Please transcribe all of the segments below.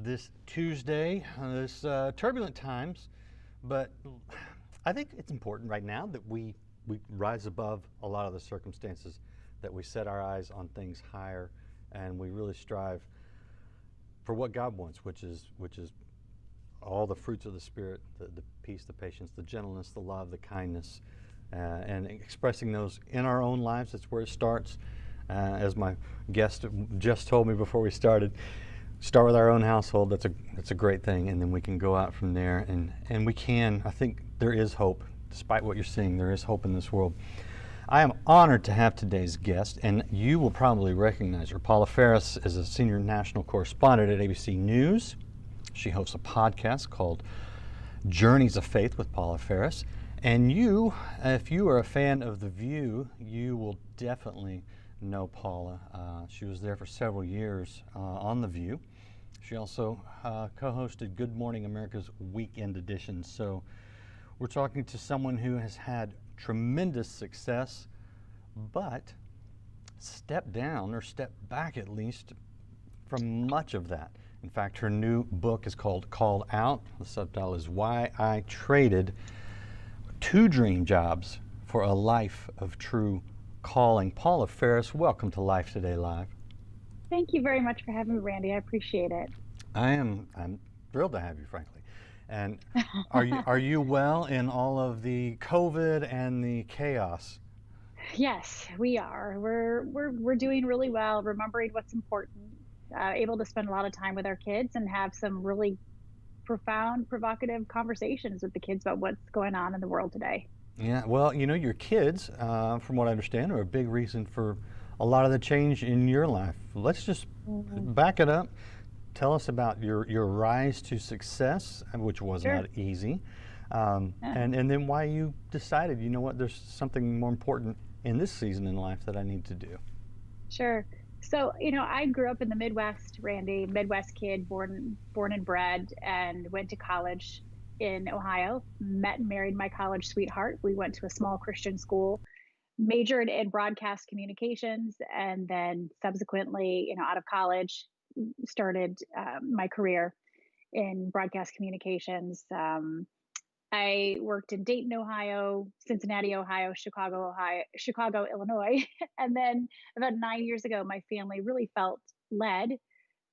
this Tuesday, this turbulent times, but I think it's important right now that we rise above a lot of the circumstances, that we set our eyes on things higher, and we really strive for what God wants, which is all the fruits of the Spirit, the peace, the patience, the gentleness, the love, the kindness, and expressing those in our own lives. That's where it starts. As my guest just told me before we started, start with our own household. That's a great thing, and then we can go out from there, and we can. I think there is hope, despite what you're seeing. There is hope in this world. I am honored to have today's guest, and you will probably recognize her. Paula Faris is a senior national correspondent at ABC News. She hosts a podcast called Journeys of Faith with Paula Faris. And you, if you are a fan of The View, you will definitely know Paula. She was there for several years on The View. She also co-hosted Good Morning America's Weekend Edition. So we're talking to someone who has had tremendous success, but stepped down, or stepped back at least, from much of that. In fact, her new book is called Called Out. The subtitle is Why I Traded Two Dream Jobs for a Life of True Calling. Paula Faris, welcome to Life Today Live. Thank you very much for having me, Randy. I appreciate it. I'm thrilled to have you, frankly. And are you well in all of the COVID and the chaos? Yes, we are. We're doing really well, remembering what's important, able to spend a lot of time with our kids and have some really profound, provocative conversations with the kids about what's going on in the world today. Yeah, well, your kids, from what I understand, are a big reason for a lot of the change in your life. Let's just back it up. Tell us about your rise to success, which was Sure. not easy, Yeah. and then why you decided, you know what, there's something more important in this season in life that I need to do. Sure. So, I grew up in the Midwest, Randy, Midwest kid, born and bred, and went to college in Ohio. Met and married my college sweetheart. We went to a small Christian school, majored in broadcast communications, and then subsequently, out of college, started my career in broadcast communications. I worked in Dayton, Ohio, Cincinnati, Ohio, Chicago, Illinois. And then about 9 years ago, my family really felt led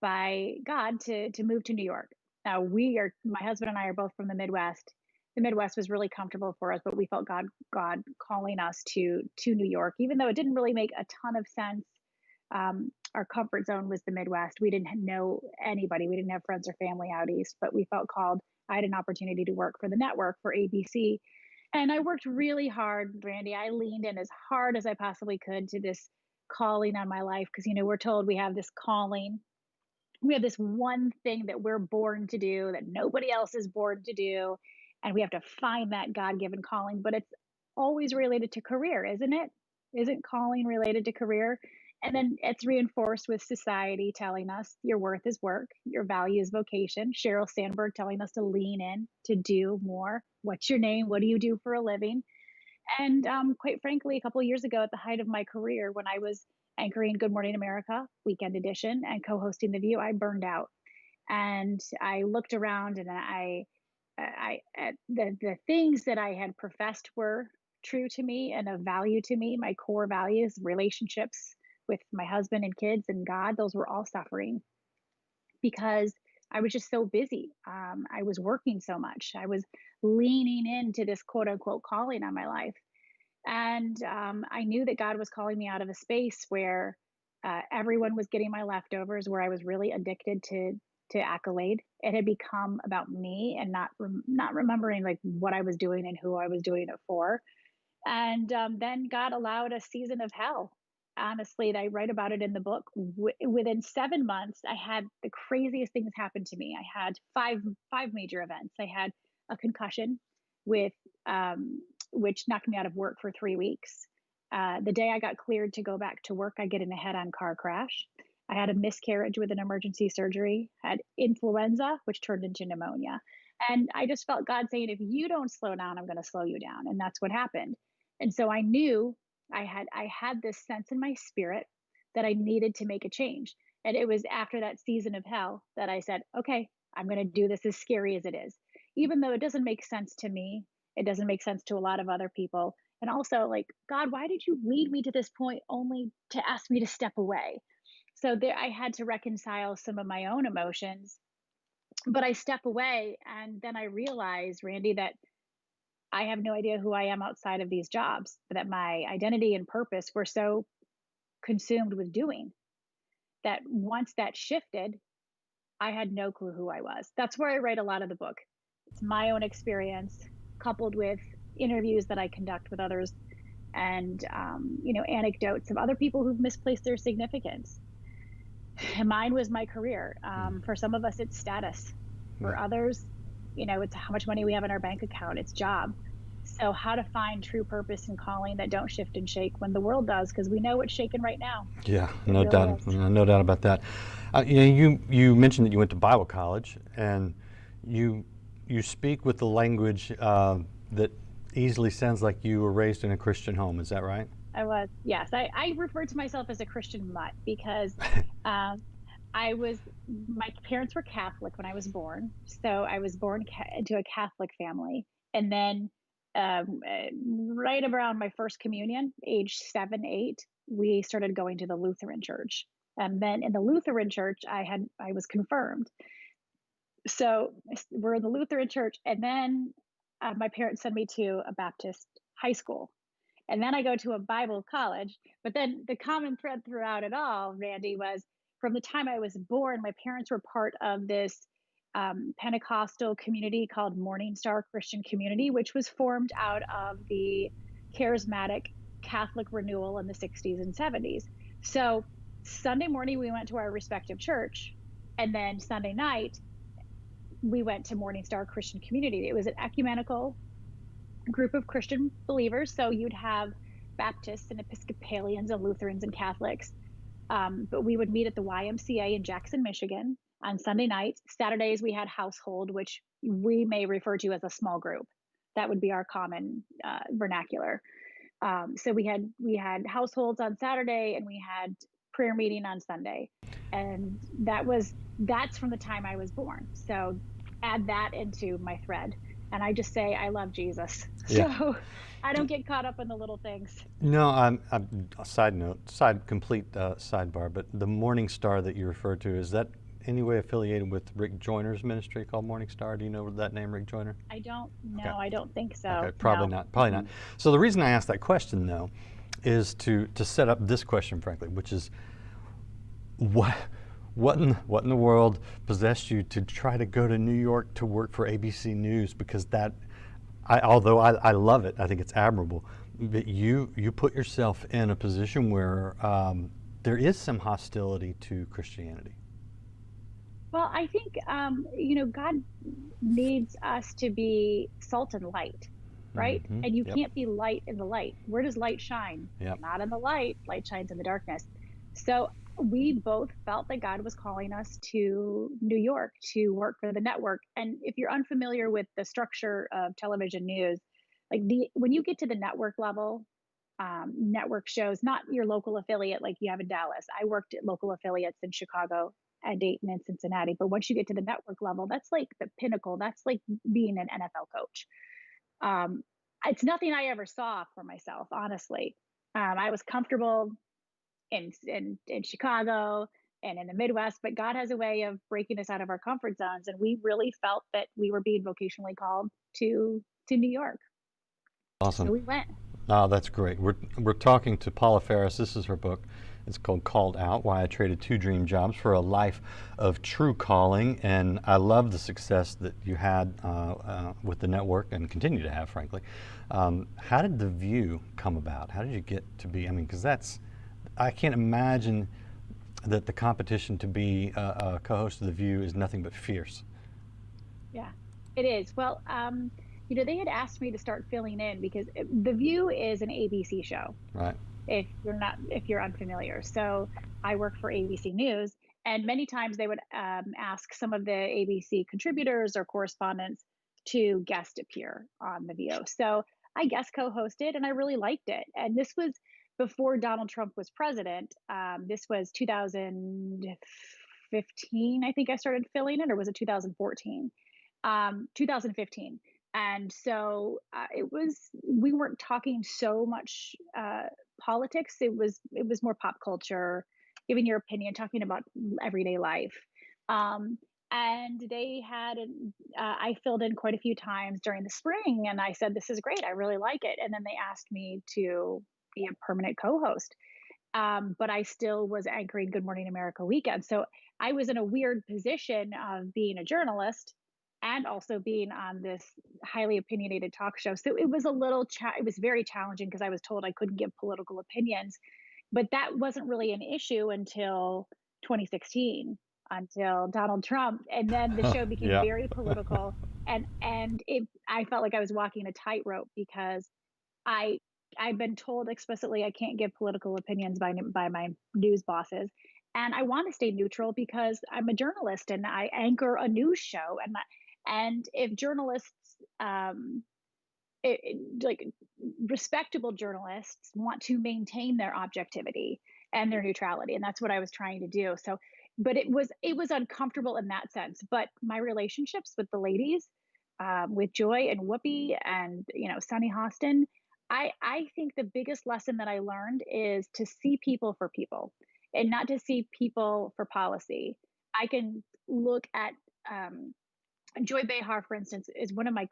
by God to move to New York. Now my husband and I are both from the Midwest. The Midwest was really comfortable for us, but we felt God calling us to New York, even though it didn't really make a ton of sense. Our comfort zone was the Midwest. We didn't know anybody. We didn't have friends or family out east, but we felt called. I had an opportunity to work for the network for ABC. And I worked really hard, Randy. I leaned in as hard as I possibly could to this calling on my life because, we're told we have this calling. We have this one thing that we're born to do that nobody else is born to do. And we have to find that God given calling. But it's always related to career, isn't it? Isn't calling related to career? And then it's reinforced with society telling us your worth is work, your value is vocation. Sheryl Sandberg telling us to lean in, to do more. What's your name? What do you do for a living? And quite frankly, a couple of years ago, at the height of my career, when I was anchoring Good Morning America, Weekend Edition, and co-hosting The View, I burned out. And I looked around, and the things that I had professed were true to me and of value to me, my core values, relationships with my husband and kids and God, those were all suffering because I was just so busy. I was working so much. I was leaning into this quote unquote calling on my life. And I knew that God was calling me out of a space where everyone was getting my leftovers, where I was really addicted to accolade. It had become about me and not remembering like what I was doing and who I was doing it for. And then God allowed a season of hell. Honestly, I write about it in the book. Within 7 months, I had the craziest things happen to me. I had five major events. I had a concussion, with which knocked me out of work for 3 weeks. The day I got cleared to go back to work, I get in a head-on car crash. I had a miscarriage with an emergency surgery. Had influenza, which turned into pneumonia. And I just felt God saying, if you don't slow down, I'm going to slow you down. And that's what happened. And so I knew I had this sense in my spirit that I needed to make a change. And it was after that season of hell that I said, okay, I'm going to do this as scary as it is. Even though it doesn't make sense to me, it doesn't make sense to a lot of other people. And also, like, God, why did you lead me to this point only to ask me to step away? So there, I had to reconcile some of my own emotions, but I step away and then I realize, Randy, that I have no idea who I am outside of these jobs, that my identity and purpose were so consumed with doing that once that shifted, I had no clue who I was. That's where I write a lot of the book. It's my own experience coupled with interviews that I conduct with others and, anecdotes of other people who've misplaced their significance. And mine was my career. For some of us, it's status. For Yeah. others, it's how much money we have in our bank account, it's job. So how to find true purpose and calling that don't shift and shake when the world does, because we know it's shaking right now. Yeah, It no really doubt, is. no doubt about that. You mentioned that you went to Bible college, and you you speak with the language that easily sounds like you were raised in a Christian home. Is that right? I was, yes. I refer to myself as a Christian mutt because um, my parents were Catholic when I was born. So I was born into a Catholic family. And then right around my first communion, age 7, 8, we started going to the Lutheran church. And then in the Lutheran church, I was confirmed. So we're in the Lutheran church. And then my parents sent me to a Baptist high school. And then I go to a Bible college. But then the common thread throughout it all, Randy, was from the time I was born, my parents were part of this Pentecostal community called Morning Star Christian Community, which was formed out of the charismatic Catholic renewal in the 60s and 70s. So Sunday morning, we went to our respective church. And then Sunday night, we went to Morning Star Christian Community. It was an ecumenical group of Christian believers. So you'd have Baptists and Episcopalians and Lutherans and Catholics. But we would meet at the YMCA in Jackson, Michigan on Sunday nights. Saturdays, we had household, which we may refer to as a small group. That would be our common vernacular. So we had households on Saturday and we had prayer meeting on Sunday. And that's from the time I was born. So add that into my thread. And I just say, I love Jesus. Yeah. So I don't get caught up in the little things. No, a side note, complete sidebar, but the Morning Star that you referred to, is that any way affiliated with Rick Joyner's ministry called Morning Star? Do you know that name, Rick Joyner? I don't know. Okay. I don't think so. Okay, probably No. not. Probably not. So the reason I asked that question, though, is to set up this question, frankly, which is what in the world possessed you to try to go to New York to work for ABC News? Because although I love it, I think it's admirable, but you put yourself in a position where there is some hostility to Christianity. Well, I think, God needs us to be salt and light, right? Mm-hmm. And you Yep. can't be light in the light. Where does light shine? Yep. Not in the light. Light shines in the darkness. So we both felt that God was calling us to New York to work for the network. And if you're unfamiliar with the structure of television news, like when you get to the network level, network shows, not your local affiliate like you have in Dallas. I worked at local affiliates in Chicago and Dayton and Cincinnati. But once you get to the network level, that's like the pinnacle. That's like being an NFL coach. Um, it's nothing I ever saw for myself, honestly. I was comfortable in Chicago and in the Midwest, but God has a way of breaking us out of our comfort zones, and we really felt that we were being vocationally called to New York. So Awesome. we went. Oh, that's great. We're talking to Paula Faris. This is her book. It's called Called Out: Why I Traded 2 Dream Jobs for a Life of True Calling. And I love the success that you had with the network and continue to have, frankly. How did The View come about? How did you get to be, because I can't imagine that the competition to be a co-host of The View is nothing but fierce. Yeah, it is. Well, they had asked me to start filling in because The View is an ABC show. Right. If you're unfamiliar. So I work for ABC News, and many times they would ask some of the ABC contributors or correspondents to guest appear on The View. So I guest co-hosted, and I really liked it. And this was before Donald Trump was president. This was 2015, I think I started filling it, or was it 2014? 2015. And so we weren't talking so much politics. It was more pop culture, giving your opinion, talking about everyday life. Um, and they had, I filled in quite a few times during the spring, and I said, "This is great. I really like it." And then they asked me to be a permanent co-host. But I still was anchoring Good Morning America weekend. So I was in a weird position of being a journalist and also being on this highly opinionated talk show. So it was it was very challenging because I was told I couldn't give political opinions, but that wasn't really an issue until 2016, until Donald Trump, and then the show became Yeah. very political, and I felt like I was walking a tightrope because I I've been told explicitly I can't give political opinions by my news bosses, and I want to stay neutral because I'm a journalist and I anchor a news show, and if journalists, like respectable journalists, want to maintain their objectivity and their neutrality, and that's what I was trying to do. So, but it was uncomfortable in that sense. But my relationships with the ladies, with Joy and Whoopi and Sunny Hostin, I think the biggest lesson that I learned is to see people for people and not to see people for policy. I can look at Joy Behar, for instance, is one of my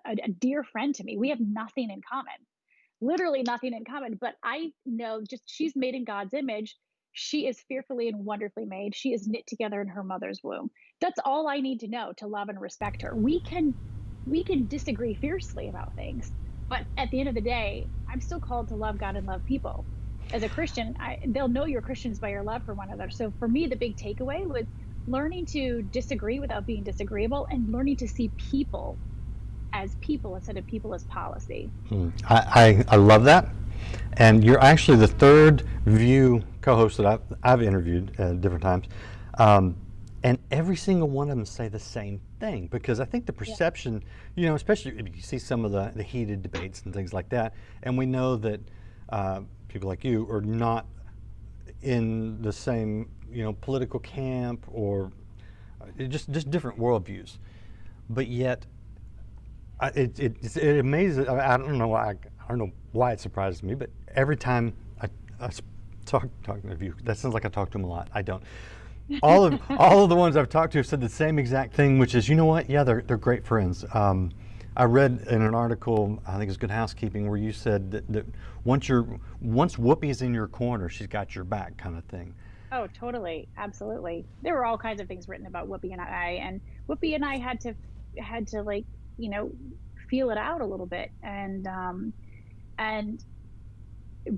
a dear friend to me. We have nothing in common, literally nothing in common. But I know just she's made in God's image. She is fearfully and wonderfully made. She is knit together in her mother's womb. That's all I need to know to love and respect her. We can disagree fiercely about things, but at the end of the day, I'm still called to love God and love people. As a Christian, they'll know you're Christians by your love for one another. So for me, the big takeaway was learning to disagree without being disagreeable and learning to see people instead of people as policy. I love that. And you're actually the third View co-host that I've interviewed at different times. And every single one of them say the same thing, because I think the Yeah. perception, especially if you see some of the heated debates and things like that, and we know that people like you are not in the same, political camp, or just different worldviews, but yet it amazes. I don't know why. I don't know why it surprises me, but every time I talking to you, that sounds like I talk to them a lot. I don't. All of the ones I've talked to have said the same exact thing, which is, you know what? Yeah, they're great friends. I read in an article, I think it's Good Housekeeping, where you said that once Whoopi's in your corner, she's got your back, kind of thing. Oh, totally. Absolutely. There were all kinds of things written about Whoopi and Whoopi and I had to like, you know, feel it out a little bit. And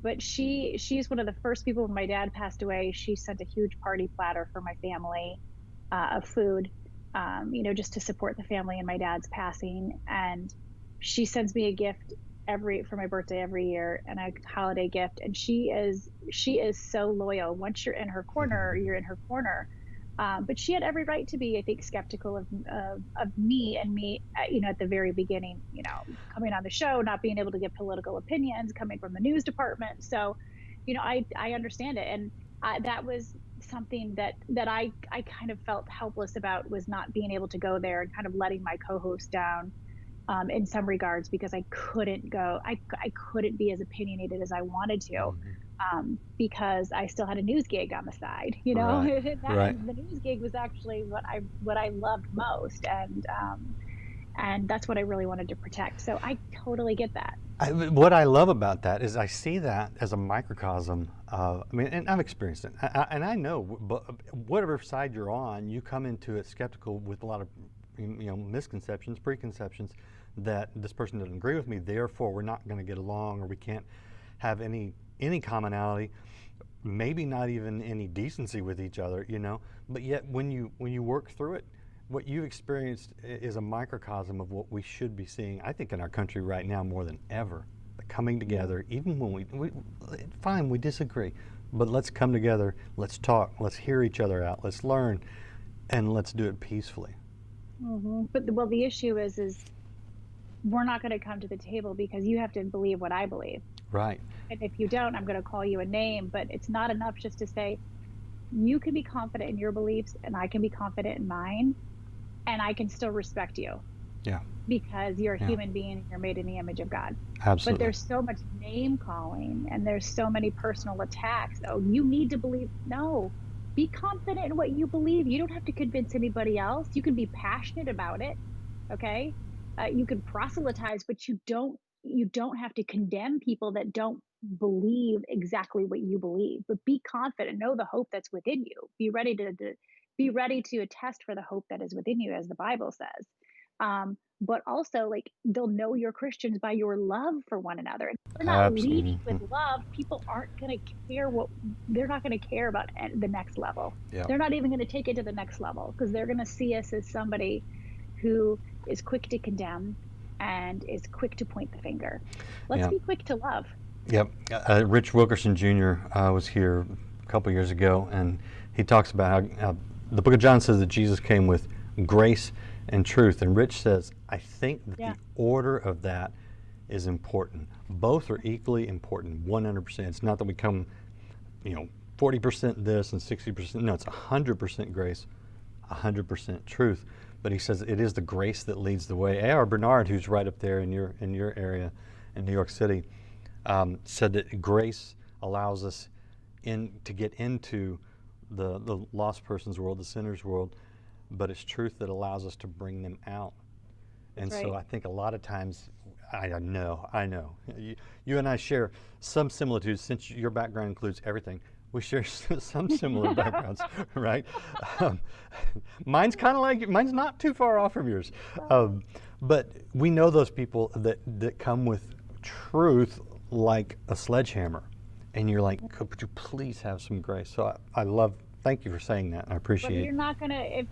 but she's one of the first people when my dad passed away. She sent a huge party platter for my family, of food, just to support the family in my dad's passing. And she sends me a gift for my birthday every year, and a holiday gift. And she is so loyal. Once you're in her corner, you're in her corner. But she had every right to be, I think, skeptical of me, at the very beginning, coming on the show, not being able to give political opinions, coming from the news department. So, I understand it. And that was something that I kind of felt helpless about, was not being able to go there and kind of letting my co-host down, in some regards, because I couldn't be as opinionated as I wanted to. Because I still had a news gig on the side, Right. Right. The news gig was actually what I loved most, and that's what I really wanted to protect. So I totally get that. What I love about that is I see that as a microcosm. And I've experienced it, and I know, whatever side you're on, you come into it skeptical with a lot of, misconceptions, preconceptions, that this person doesn't agree with me, therefore we're not going to get along, or we can't have any commonality, maybe not even any decency with each other, But yet, when you work through it, what you've experienced is a microcosm of what we should be seeing, I think, in our country right now more than ever. The coming together, even when fine, we disagree, but let's come together, let's talk, let's hear each other out, let's learn, and let's do it peacefully. But the issue is we're not going to come to the table because you have to believe what I believe. Right. And if you don't, I'm going to call you a name. But it's not enough just to say, you can be confident in your beliefs and I can be confident in mine, and I can still respect you Yeah. because you're a Yeah. human being and you're made in the image of God. But Absolutely. there's so much name calling and there's so many personal attacks. Oh, you need to believe. No, be confident in what you believe. You don't have to convince anybody else. You can be passionate about it. Okay. You can proselytize, but you don't have to condemn people that don't believe exactly what you believe. But be confident, know the hope that's within you. Be ready to attest for the hope that is within you, as the Bible says. But also, like, they'll know you're Christians by your love for one another. If you're not leading Absolutely. with love, people aren't going to care they're not going to care about the next level. Yeah. They're not even going to take it to the next level because they're going to see us as somebody who is quick to condemn and is quick to point the finger. Let's Yeah. be quick to love. Yep. Rich Wilkerson Jr. Was here a couple years ago, and he talks about how the book of John says that Jesus came with grace and truth. And Rich says, I think that Yeah. the order of that is important. Both are equally important, 100%. It's not that we come, 40% this and 60%. No, it's 100% grace, 100% truth. But he says it is the grace that leads the way. A.R. Bernard, who's right up there in your area in New York City, said that grace allows us to get into the lost person's world, the sinner's world, but it's truth that allows us to bring them out. And That's so right. I think a lot of times, I know, you and I share some similitudes since your background includes everything. We share some similar backgrounds, right? Um, mine's not too far off from yours. But we know those people that come with truth like a sledgehammer. And you're like, could you please have some grace? So thank you for saying that. I But appreciate it. you're not gonna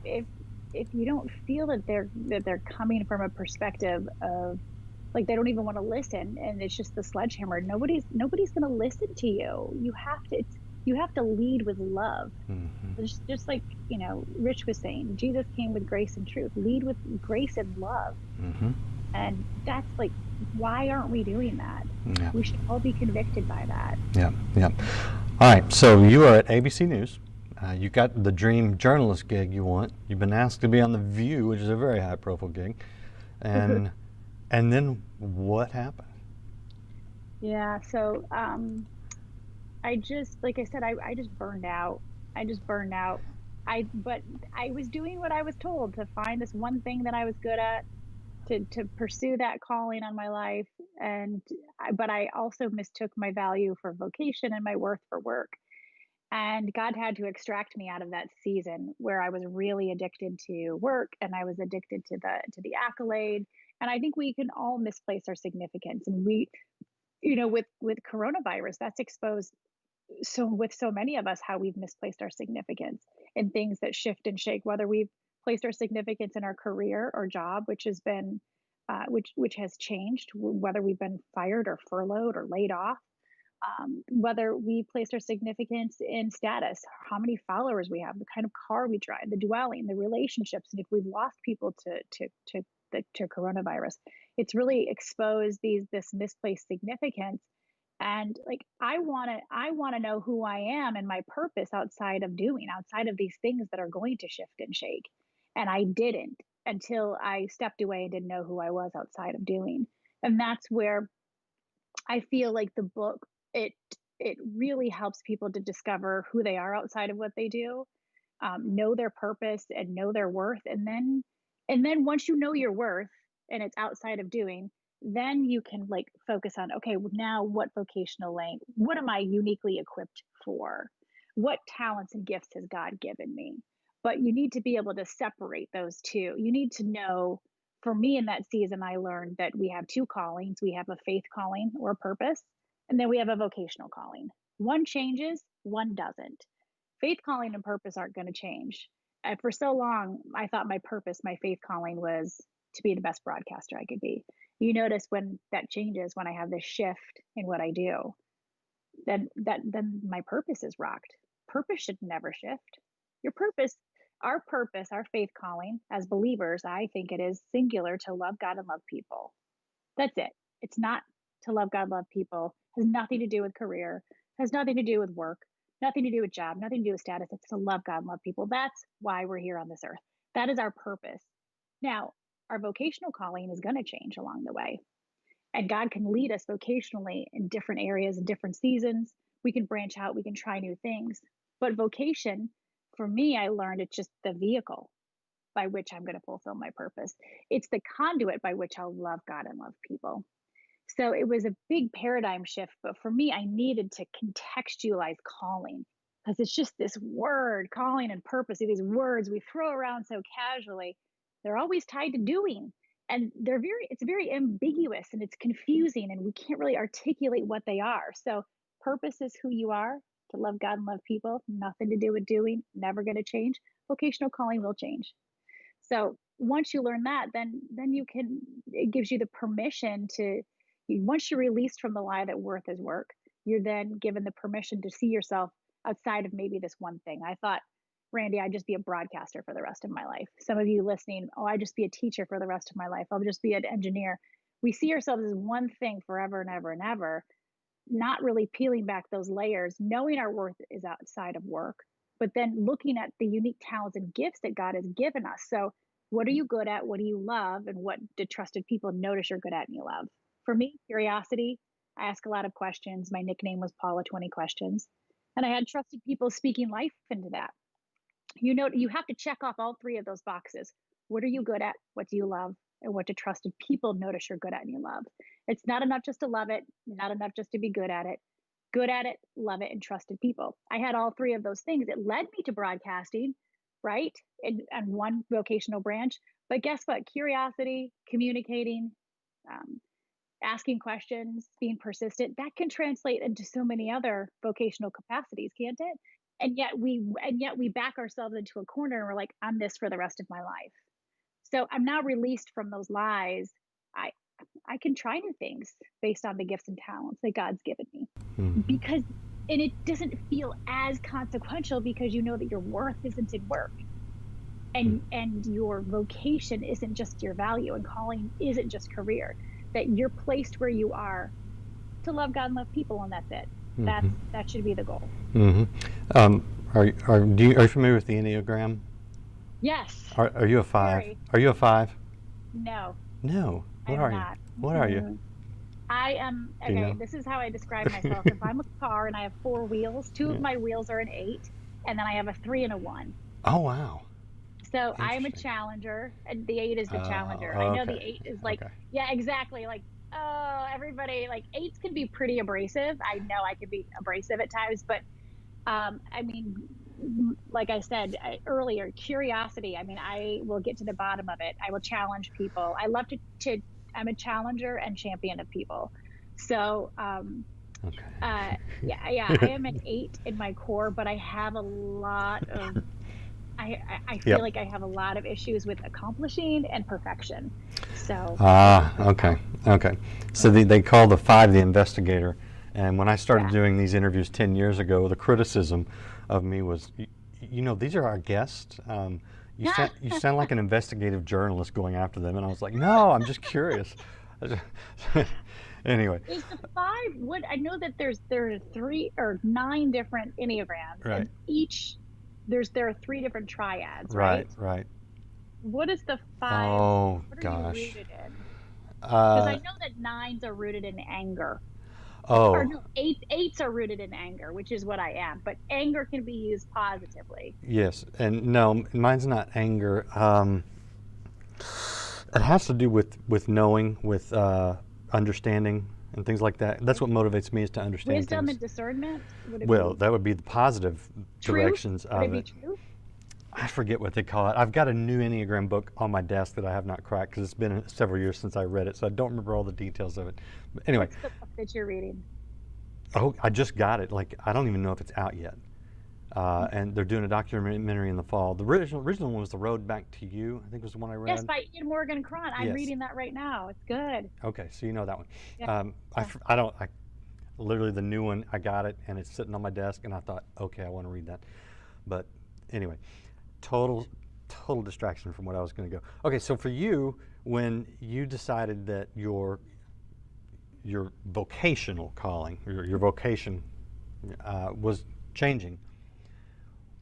if you don't feel that they're coming from a perspective of, like, they don't even want to listen and it's just the sledgehammer. Nobody's going to listen to you. You have to lead with love. Mm-hmm. Just like, Rich was saying, Jesus came with grace and truth. Lead with grace and love. Mm-hmm. And that's like, why aren't we doing that? Yeah. We should all be convicted by that. Yeah. Yeah. All right. So you are at ABC News. You got the dream journalist gig you want. You've been asked to be on The View, which is a very high-profile gig. And and then what happened? Yeah. So I just, like I said, I just burned out. I just burned out. But I was doing what I was told, to find this one thing that I was good at, to pursue that calling on my life. But I also mistook my value for vocation and my worth for work. And God had to extract me out of that season where I was really addicted to work and I was addicted to the accolade. And I think we can all misplace our significance. And with coronavirus, that's exposed, so with so many of us, how we've misplaced our significance in things that shift and shake, whether we've placed our significance in our career or job, which has been which has changed, whether we've been fired or furloughed or laid off, whether we placed our significance in status, how many followers we have, the kind of car we drive, the dwelling, the relationships, and if we've lost people to coronavirus, it's really exposed this misplaced significance. And, like, I want to know who I am and my purpose outside of these things that are going to shift and shake. And I didn't, until I stepped away and didn't know who I was outside of doing. And that's where I feel like the book, it it really helps people to discover who they are outside of what they do, know their purpose and know their worth, and then once you know your worth and it's outside of doing, then you can, like, focus on, okay, well, now what vocational lane? What am I uniquely equipped for? What talents and gifts has God given me? But you need to be able to separate those two. You need to know. For me, in that season, I learned that we have two callings. We have a faith calling or purpose, and then we have a vocational calling. One changes, one doesn't. Faith calling and purpose aren't going to change. And for so long, I thought my purpose, my faith calling, was to be the best broadcaster I could be. You notice when that changes, when I have this shift in what I do, then my purpose is rocked. Purpose should never shift. Your purpose, our faith calling as believers, I think it is singular, to love God and love people. That's it. It's not to love God, love people, has nothing to do with career, has nothing to do with work, nothing to do with job, nothing to do with status. It's to love God, love people. That's why we're here on this earth. That is our purpose. Now, our vocational calling is going to change along the way. And God can lead us vocationally in different areas and different seasons. We can branch out, we can try new things. But vocation, for me, I learned it's just the vehicle by which I'm going to fulfill my purpose. It's the conduit by which I'll love God and love people. So it was a big paradigm shift. But for me, I needed to contextualize calling because it's just this word, calling and purpose, these words we throw around so casually. They're always tied to doing. And it's very ambiguous and it's confusing and we can't really articulate what they are. So purpose is who you are, to love God and love people, nothing to do with doing, never going to change. Vocational calling will change. So once you learn that, then you can, it gives you the permission to, once you're released from the lie that worth is work, you're then given the permission to see yourself outside of maybe this one thing. I thought, Randy, I'd just be a broadcaster for the rest of my life. Some of you listening, oh, I'd just be a teacher for the rest of my life. I'll just be an engineer. We see ourselves as one thing forever and ever and ever, not really peeling back those layers, knowing our worth is outside of work, but then looking at the unique talents and gifts that God has given us. So, what are you good at? What do you love? And what do trusted people notice you're good at and you love? For me, curiosity. I ask a lot of questions. My nickname was Paula 20 Questions. And I had trusted people speaking life into that. You know, you have to check off all three of those boxes. What are you good at? What do you love? And what do trusted people notice you're good at and you love? It's not enough just to love it, not enough just to be good at it. Good at it, love it, and trusted people. I had all three of those things. It led me to broadcasting, right? And one vocational branch. But guess what? Curiosity, communicating, um, asking questions, being persistent, that can translate into so many other vocational capacities, can't it? And yet we back ourselves into a corner and we're like, I'm this for the rest of my life. So I'm now released from those lies. I i can try new things based on the gifts and talents that God's given me, Mm-hmm. because and it doesn't feel as consequential because you know that your worth isn't in work, and your vocation isn't just your value, and calling isn't just career, that you're placed where you are to love God and love people, and that's it. Mm-hmm. That should be the goal. Mm-hmm. Are you familiar with the Enneagram? Yes. Are you a five? Very. Are you a five? No, No. I What am are you? not. What are you? Mm-mm. I am, Do you okay, know? this is how I describe myself. If I'm a car and I have four wheels, two Yeah. of my wheels are an eight, and then I have a three and a one. Oh wow. So I am a Interesting. challenger, and the eight is the challenger. I know the Okay. eight is like, Okay. yeah, exactly. Like, oh, everybody, like eights can be pretty abrasive. I know I can be abrasive at times, but I mean, like I said earlier, curiosity. I mean, I will get to the bottom of it. I will challenge people. I love to I'm a challenger and champion of people. So, uh, yeah, I Okay. am an eight in my core, but I have a lot of, I feel Yep. like I have a lot of issues with accomplishing and perfection. So we'll just Ah, put it that okay, way. okay. So they call the five the investigator. And when I started Yeah. doing these interviews 10 years ago, the criticism of me was, these are our guests. You sound like an investigative journalist going after them. And I was like, no, I'm just curious. Anyway, Is the five, what I know that there are three or nine different enneagrams, right, and each there are three different triads, right, right? right. What is the five? Oh, What are you gosh. rooted in? Because I Uh, know that nines are rooted in anger, or oh, no, eights are rooted in anger, which is what I am. But anger can be used positively. yes. And no, mine's not anger. It has to do with knowing, with understanding, and things like that. That's Okay. what motivates me, is to understand Wisdom things. and discernment. Would it Well, be that would be the positive truth? directions Would it of be it. truth? I forget what they call it. I've got a new Enneagram book on my desk that I have not cracked because it's been several years since I read it, so I don't remember all the details of it. But anyway, What's the book that you're reading? oh, I just got it. Like, I don't even know if it's out yet. Okay. And they're doing a documentary in the fall. The original one was The Road Back to You. I think was the one I Yes, read. by Ian Morgan Cron. I'm Yes. reading that right now. It's good. Okay, so you know that one. Yeah. I, Yeah. I don't. I literally the new one. I got it, and it's sitting on my desk, and I thought, okay, I want to read that. But anyway, total total distraction from what I was going to go. Okay, so for you, when you decided that your your vocational calling, your vocation was changing.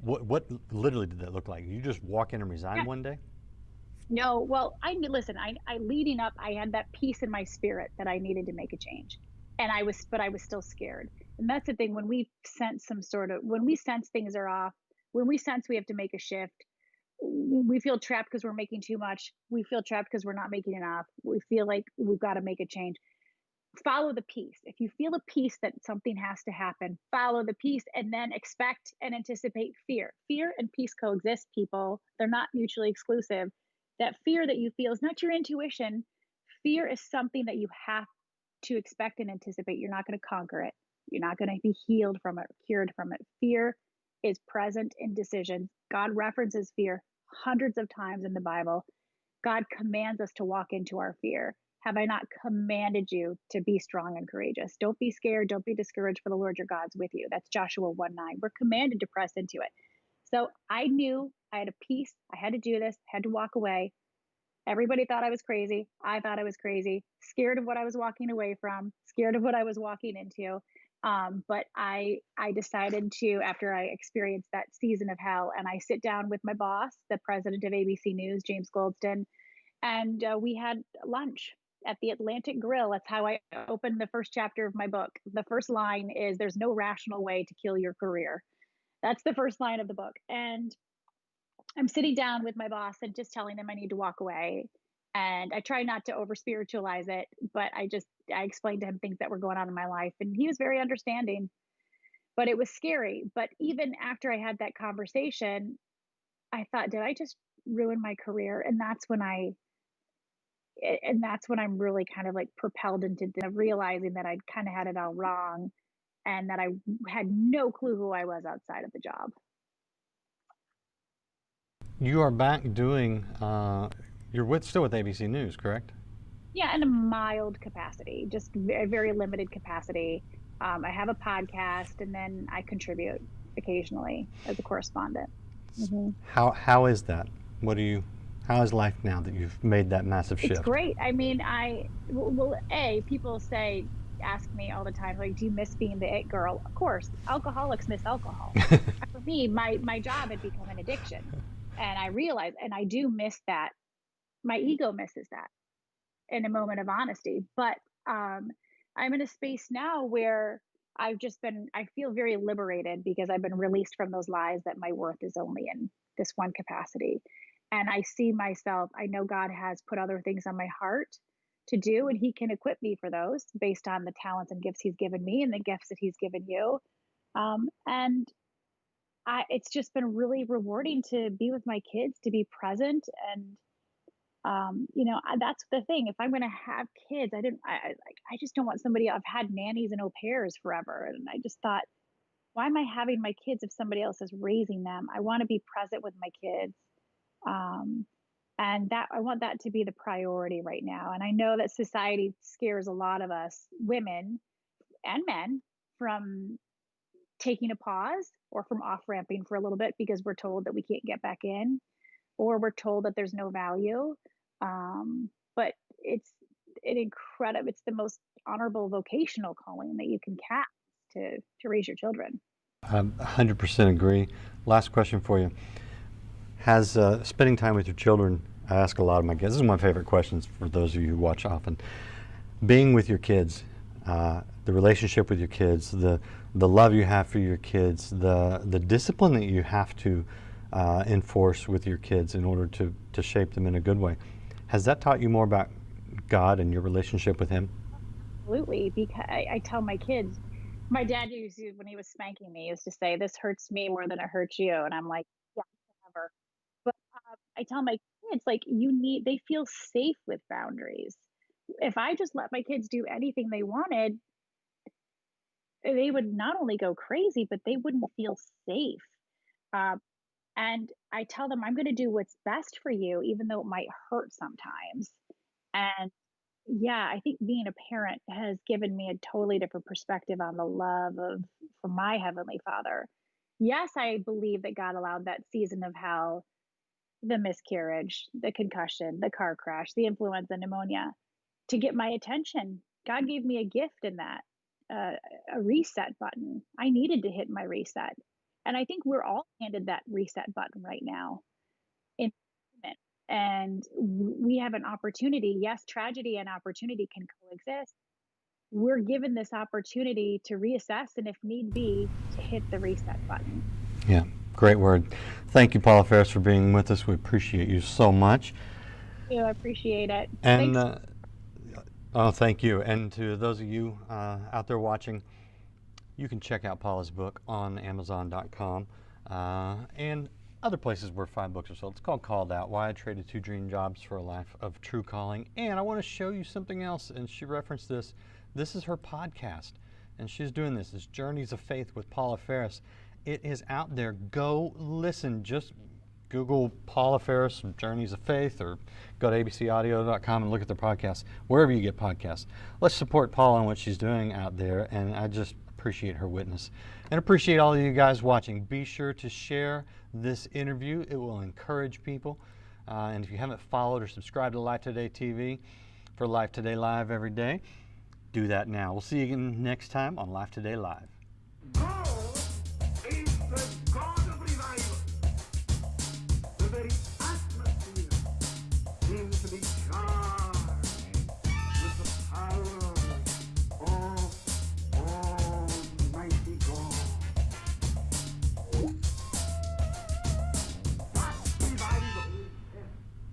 What literally did that look like? You just walk in and resign Yeah. one day? No, well, listen, I leading up, I had that peace in my spirit that I needed to make a change. But I was still scared. And that's the thing when when we sense things are off, when we sense we have to make a shift, we feel trapped because we're making too much. We feel trapped because we're not making enough. We feel like we've got to make a change. Follow the peace. If you feel a peace that something has to happen, follow the peace and then expect and anticipate fear. Fear and peace coexist, people. They're not mutually exclusive. That fear that you feel is not your intuition. Fear is something that you have to expect and anticipate. You're not going to conquer it. You're not going to be healed from it, cured from it. Fear is present in decisions. God references fear hundreds of times in the Bible. God commands us to walk into our fear. Have I not commanded you to be strong and courageous? Don't be scared. Don't be discouraged, for the Lord your God's with you. That's Joshua 1:9. We're commanded to press into it. So I knew I had a peace. I had to do this, had to walk away. Everybody thought I was crazy. I thought I was crazy, scared of what I was walking away from, scared of what I was walking into. But I decided to, after I experienced that season of hell, and I sit down with my boss, the president of ABC News, James Goldston, and we had lunch at the Atlantic Grill. That's how I opened the first chapter of my book. The first line is, "There's no rational way to kill your career." That's the first line of the book. And I'm sitting down with my boss and just telling him I need to walk away. And I try not to over spiritualize it, but I explained to him things that were going on in my life, and he was very understanding. But it was scary. But even after I had that conversation, I thought, did I just ruin my career? And that's when I'm really kind of like propelled into realizing that I'd kind of had it all wrong and that I had no clue who I was outside of the job. You are back doing, still with ABC News, correct? Yeah, in a mild capacity, just very, very limited capacity. I have a podcast and then I contribute occasionally as a correspondent. Hmm. How is that? What do you, how is life now that you've made that massive It's shift? great. I mean, people ask me all the time, like, do you miss being the it girl? Of course, alcoholics miss alcohol. For me, my job had become an addiction. And I realized, and I do miss that. My ego misses that in a moment of honesty. But um, I'm in a space now where I feel very liberated because I've been released from those lies that my worth is only in this one capacity. And I see myself, I know God has put other things on my heart to do, and He can equip me for those based on the talents and gifts He's given me and the gifts that He's given you. And it's just been really rewarding to be with my kids, to be present. And that's the thing. If I'm going to have kids, I just don't want somebody. I've had nannies and au pairs forever, and I just thought, why am I having my kids if somebody else is raising them? I want to be present with my kids, um, and that I want that to be the priority right now. And I know that society scares a lot of us, women and men, from taking a pause or from off ramping for a little bit because we're told that we can't get back in, or we're told that there's no value. But it's it's the most honorable vocational calling that you can cast to raise your children. I 100% agree. Last question for you. Has spending time with your children, I ask a lot of my kids, this is one of my favorite questions for those of you who watch often. Being with your kids, the relationship with your kids, the love you have for your kids, the discipline that you have to enforce with your kids in order to shape them in a good way. Has that taught you more about God and your relationship with Him? Absolutely, because I tell my kids, my dad used to, when he was spanking me, used to say, "This hurts me more than it hurts you," and I'm like, "Yeah, whatever." But I tell my kids, like, they feel safe with boundaries. If I just let my kids do anything they wanted, they would not only go crazy, but they wouldn't feel safe. Um, and I tell them, I'm going to do what's best for you, even though it might hurt sometimes. And yeah, I think being a parent has given me a totally different perspective on the love of from my heavenly Father. Yes, I believe that God allowed that season of hell, the miscarriage, the concussion, the car crash, the influenza, pneumonia, to get my attention God gave me a gift in that, uh, a reset button. I needed to hit my reset. And I think we're all handed that reset button right now in moment. And we have an opportunity. Yes, tragedy and opportunity can coexist. We're given this opportunity to reassess and, if need be, to hit the reset button. Yeah, great word. Thank you, Paula Faris, for being with us. We appreciate you so much. I appreciate it. And Thanks. oh, thank you. And to those of you out there watching, you can check out Paula's book on Amazon.com and other places where fine books are sold. It's called Called Out: Why I Traded 2 Dream Jobs for a Life of True Calling. And I want to show you something else. And she referenced this. This is her podcast. And she's doing this. It's Journeys of Faith with Paula Faris. It is out there. Go listen. Just Google Paula Faris Journeys of Faith, or go to abcaudio.com and look at the podcast, wherever you get podcasts. Let's support Paula and what she's doing out there, and I just appreciate her witness. And appreciate all of you guys watching. Be sure to share this interview. It will encourage people. And if you haven't followed or subscribed to Life Today TV for Life Today Live every day, do that now. We'll see you again next time on Life Today Live. God is the God